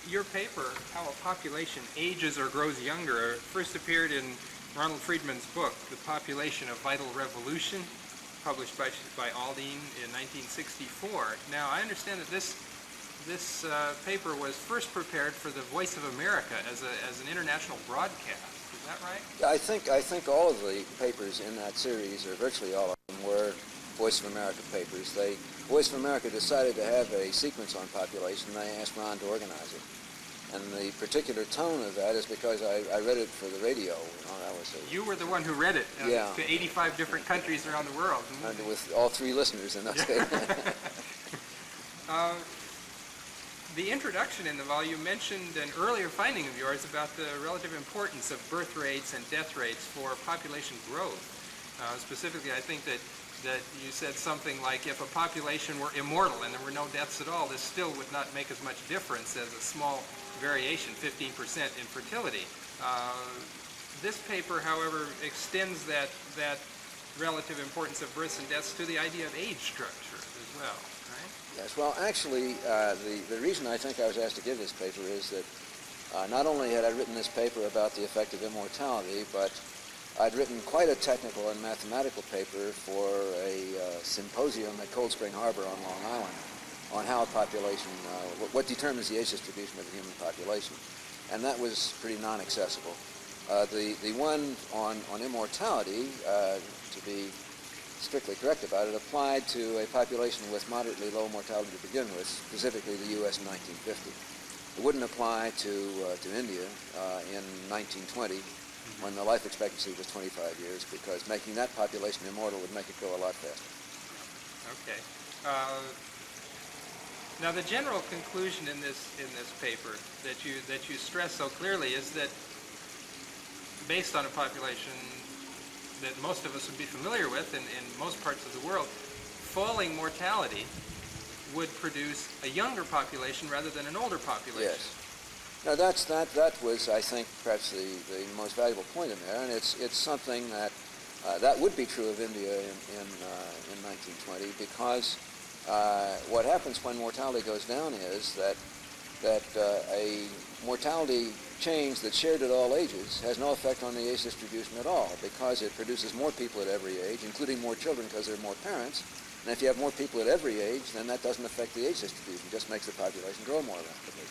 your paper, How a Population Ages or Grows Younger, first appeared in Ronald Friedman's book, The Population of Vital Revolution, published by Aldine in 1964. Now, I understand that this paper was first prepared for the Voice of America as an international broadcast. Is that right? I think all of the papers in that series, or virtually all of them, were Voice of America papers. Voice of America decided to have a sequence on population, and they asked Ron to organize it. And the particular tone of that is because I read it for the radio. You were the one who read it to 85 different countries around the world. And with all 3 listeners in those cases. The introduction in the volume mentioned an earlier finding of yours about the relative importance of birth rates and death rates for population growth. Specifically, I think that you said something like, if a population were immortal and there were no deaths at all, this still would not make as much difference as a small variation, 15% in fertility. This paper, however, extends that relative importance of births and deaths to the idea of age structure as well, right? Yes, well, actually, the reason I think I was asked to give this paper is that not only had I written this paper about the effect of immortality, but I'd written quite a technical and mathematical paper for a symposium at Cold Spring Harbor on Long Island on how a population, what determines the age distribution of the human population. And that was pretty non-accessible. The one on immortality, to be strictly correct about it, applied to a population with moderately low mortality to begin with, specifically the U.S. in 1950. It wouldn't apply to India in 1920, when the life expectancy was 25 years, because making that population immortal would make it go a lot faster. Okay. Now, the general conclusion in this paper that you stress so clearly is that, based on a population that most of us would be familiar with in most parts of the world, falling mortality would produce a younger population rather than an older population. Yes. Now that was, I think, perhaps the most valuable point in there, and it's something that would be true of India in 1920, because what happens when mortality goes down is that a mortality change that's shared at all ages has no effect on the age distribution at all, because it produces more people at every age, including more children because there are more parents. And if you have more people at every age, then that doesn't affect the age distribution, it just makes the population grow more rapidly.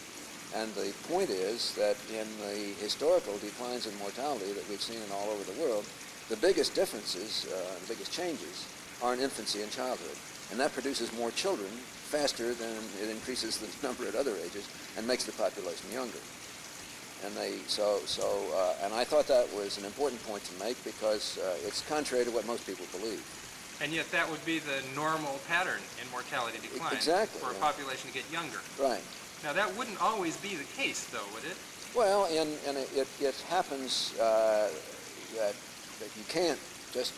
And the point is that in the historical declines in mortality that we've seen all over the world, the biggest differences, the biggest changes, are in infancy and childhood. And that produces more children faster than it increases the number at other ages and makes the population younger. And and I thought that was an important point to make, because it's contrary to what most people believe. And yet that would be the normal pattern in mortality decline. Exactly. For a population to get younger. Right. Now, that wouldn't always be the case, though, would it? Well, and it happens that you can't just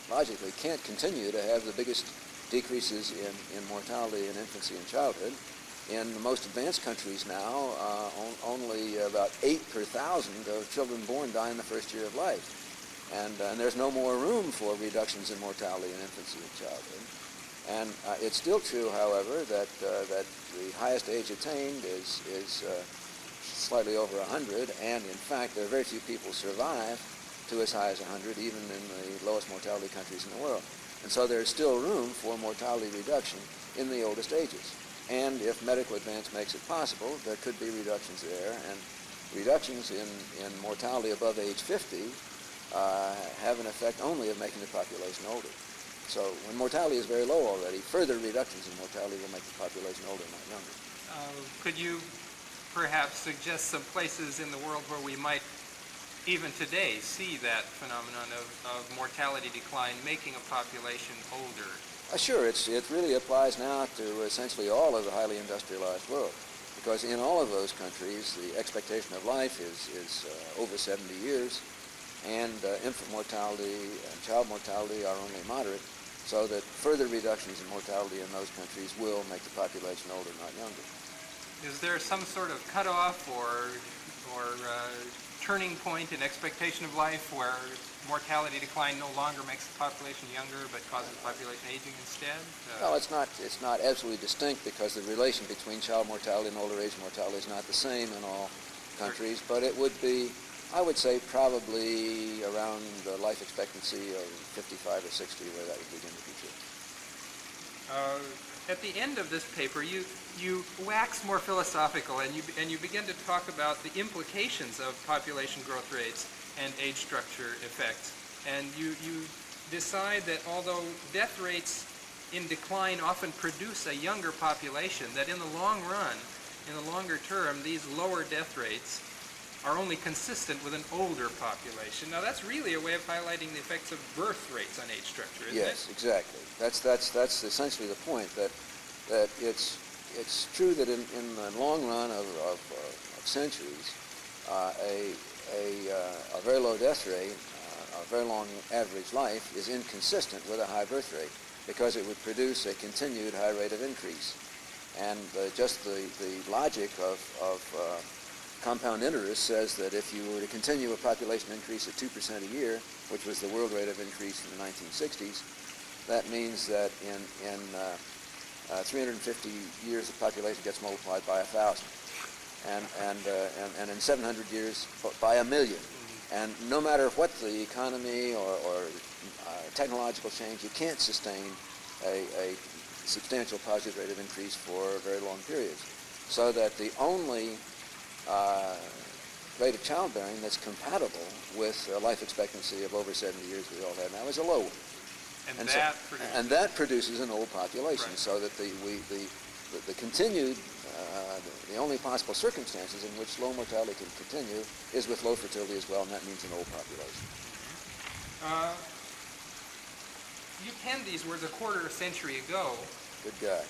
logically can't continue to have the biggest decreases in mortality in infancy and childhood. In the most advanced countries now, only about 8 per 1,000 of children born die in the first year of life. And there's no more room for reductions in mortality in infancy and childhood. And it's still true, however, that the highest age attained is slightly over 100, and in fact there are very few people survive to as high as 100, even in the lowest mortality countries in the world. And so there's still room for mortality reduction in the oldest ages. And if medical advance makes it possible, there could be reductions there, and reductions in mortality above age 50 have an effect only of making the population older. So when mortality is very low already, further reductions in mortality will make the population older, not younger. Could you perhaps suggest some places in the world where we might, even today, see that phenomenon of mortality decline making a population older? Sure, it really applies now to essentially all of the highly industrialized world, because in all of those countries the expectation of life is over 70 years, and infant mortality and child mortality are only moderate, so that further reductions in mortality in those countries will make the population older, not younger. Is there some sort of cutoff or turning point in expectation of life where mortality decline no longer makes the population younger but causes population aging instead? Well, it's not absolutely distinct because the relation between child mortality and older age mortality is not the same in all countries, but it would be, I would say, probably around the life expectancy of 55 or 60 where that would begin to be true. At the end of this paper, you wax more philosophical and you begin to talk about the implications of population growth rates and age structure effects. And you decide that although death rates in decline often produce a younger population, that in the long run, in the longer term, these lower death rates are only consistent with an older population. Now that's really a way of highlighting the effects of birth rates on age structure, isn't it? Yes, exactly. That's essentially the point, that it's true that in the long run of centuries, a very low death rate, a very long average life is inconsistent with a high birth rate because it would produce a continued high rate of increase. And just the logic of compound interest says that if you were to continue a population increase at 2% a year, which was the world rate of increase in the 1960s, that means that in 350 years the population gets multiplied by 1,000. And in 700 years by 1 million. And no matter what the economy or technological change, you can't sustain a substantial positive rate of increase for very long periods. So that the only rate of childbearing that's compatible with a life expectancy of over 70 years we all have now is a low one. And that produces an old population, right. So that the continued, the only possible circumstances in which low mortality can continue is with low fertility as well, and that means an old population. You penned these words a quarter of a century ago. Good guy.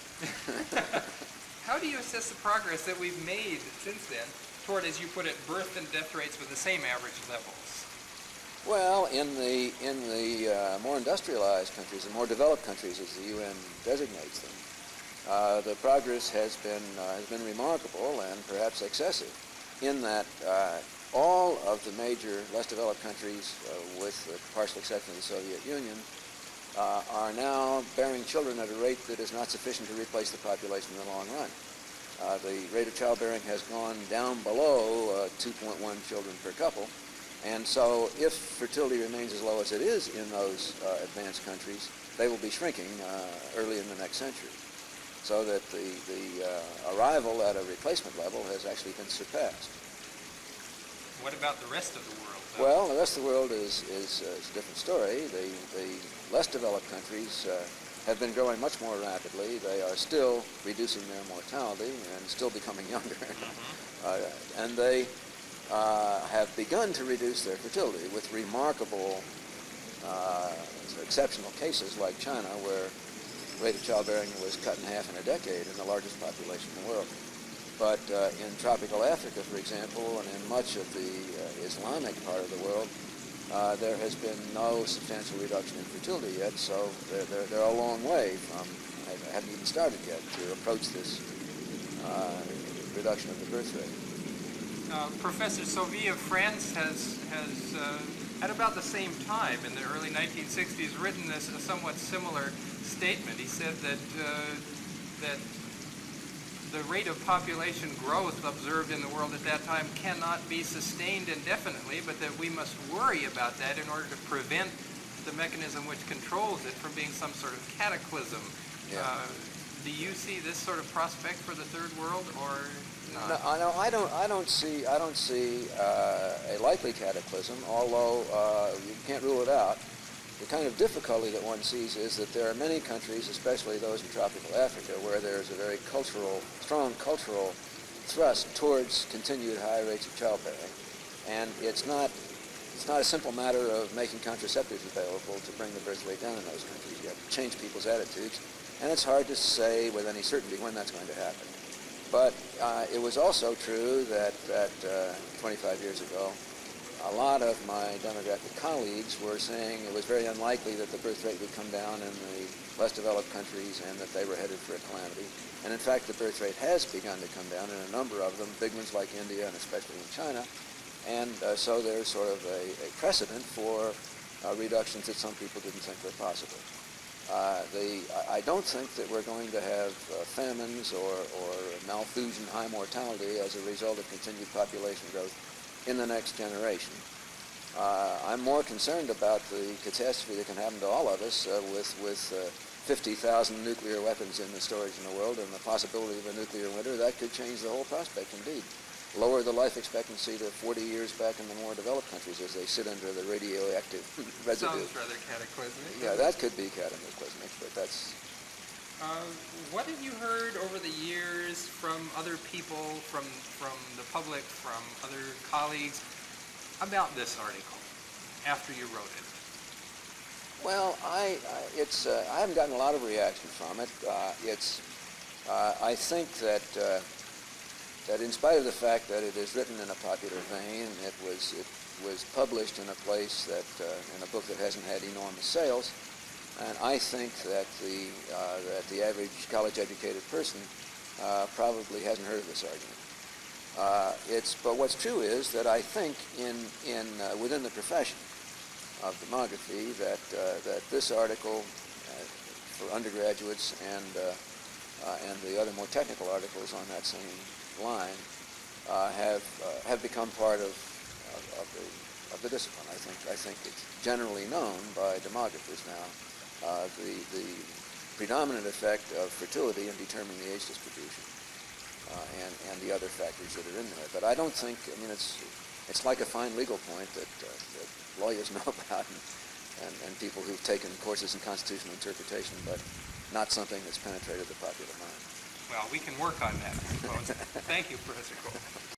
How do you assess the progress that we've made since then toward, as you put it, birth and death rates with the same average levels? Well, in the more industrialized countries, the more developed countries, as the UN designates them, the progress has been remarkable and perhaps excessive, in that all of the major less developed countries, with the partial exception of the Soviet Union, are now bearing children at a rate that is not sufficient to replace the population in the long run. The rate of childbearing has gone down below 2.1 children per couple. And so if fertility remains as low as it is in those advanced countries, they will be shrinking early in the next century. So that the arrival at a replacement level has actually been surpassed. What about the rest of the world, though? Well, the rest of the world is a different story. The less developed countries have been growing much more rapidly. They are still reducing their mortality and still becoming younger. And they have begun to reduce their fertility with remarkable, exceptional cases like China, where the rate of childbearing was cut in half in a decade in the largest population in the world. But in tropical Africa, for example, and in much of the Islamic part of the world, there has been no substantial reduction in fertility yet, so they're a long way from, haven't even started yet, to approach this reduction of the birth rate. Professor Sauvy of France has at about the same time, in the early 1960s, written a somewhat similar statement. He said that the rate of population growth observed in the world at that time cannot be sustained indefinitely, but that we must worry about that in order to prevent the mechanism which controls it from being some sort of cataclysm. Yeah. Do you see this sort of prospect for the third world, or not? No, I don't see a likely cataclysm, although you can't rule it out. The kind of difficulty that one sees is that there are many countries, especially those in tropical Africa, where there's a very strong cultural thrust towards continued high rates of childbearing, and it's not a simple matter of making contraceptives available to bring the birth rate down in those countries. You have to change people's attitudes, and it's hard to say with any certainty when that's going to happen. But it was also true that 25 years ago, a lot of my demographic colleagues were saying it was very unlikely that the birth rate would come down in the less developed countries and that they were headed for a calamity. And in fact, the birth rate has begun to come down in a number of them, big ones like India and especially in China. So there's sort of a precedent for reductions that some people didn't think were possible. I don't think that we're going to have famines or Malthusian high mortality as a result of continued population growth in the next generation. I'm more concerned about the catastrophe that can happen to all of us with 50,000 nuclear weapons in the storage in the world and the possibility of a nuclear winter. That could change the whole prospect indeed. Lower the life expectancy to 40 years back in the more developed countries as they sit under the radioactive residue. Sounds rather cataclysmic. Yeah, that could be cataclysmic, but that's... What have you heard over the years from other people, from the public, from other colleagues about this article after you wrote it? Well, I haven't gotten a lot of reaction from it. I think that in spite of the fact that it is written in a popular vein, it was published in a place that in a book that hasn't had enormous sales, and I think that the average college-educated person probably hasn't heard of this argument. But what's true is that I think within the profession of demography that this article for undergraduates and the other more technical articles on that same line have become part of the discipline. I think it's generally known by demographers now the predominant effect of fertility in determining the age distribution and the other factors that are in there. But I don't think, it's like a fine legal point that lawyers know about and people who've taken courses in constitutional interpretation, but not something that's penetrated the popular mind. Well, we can work on that, I suppose. Thank you, Professor Coale.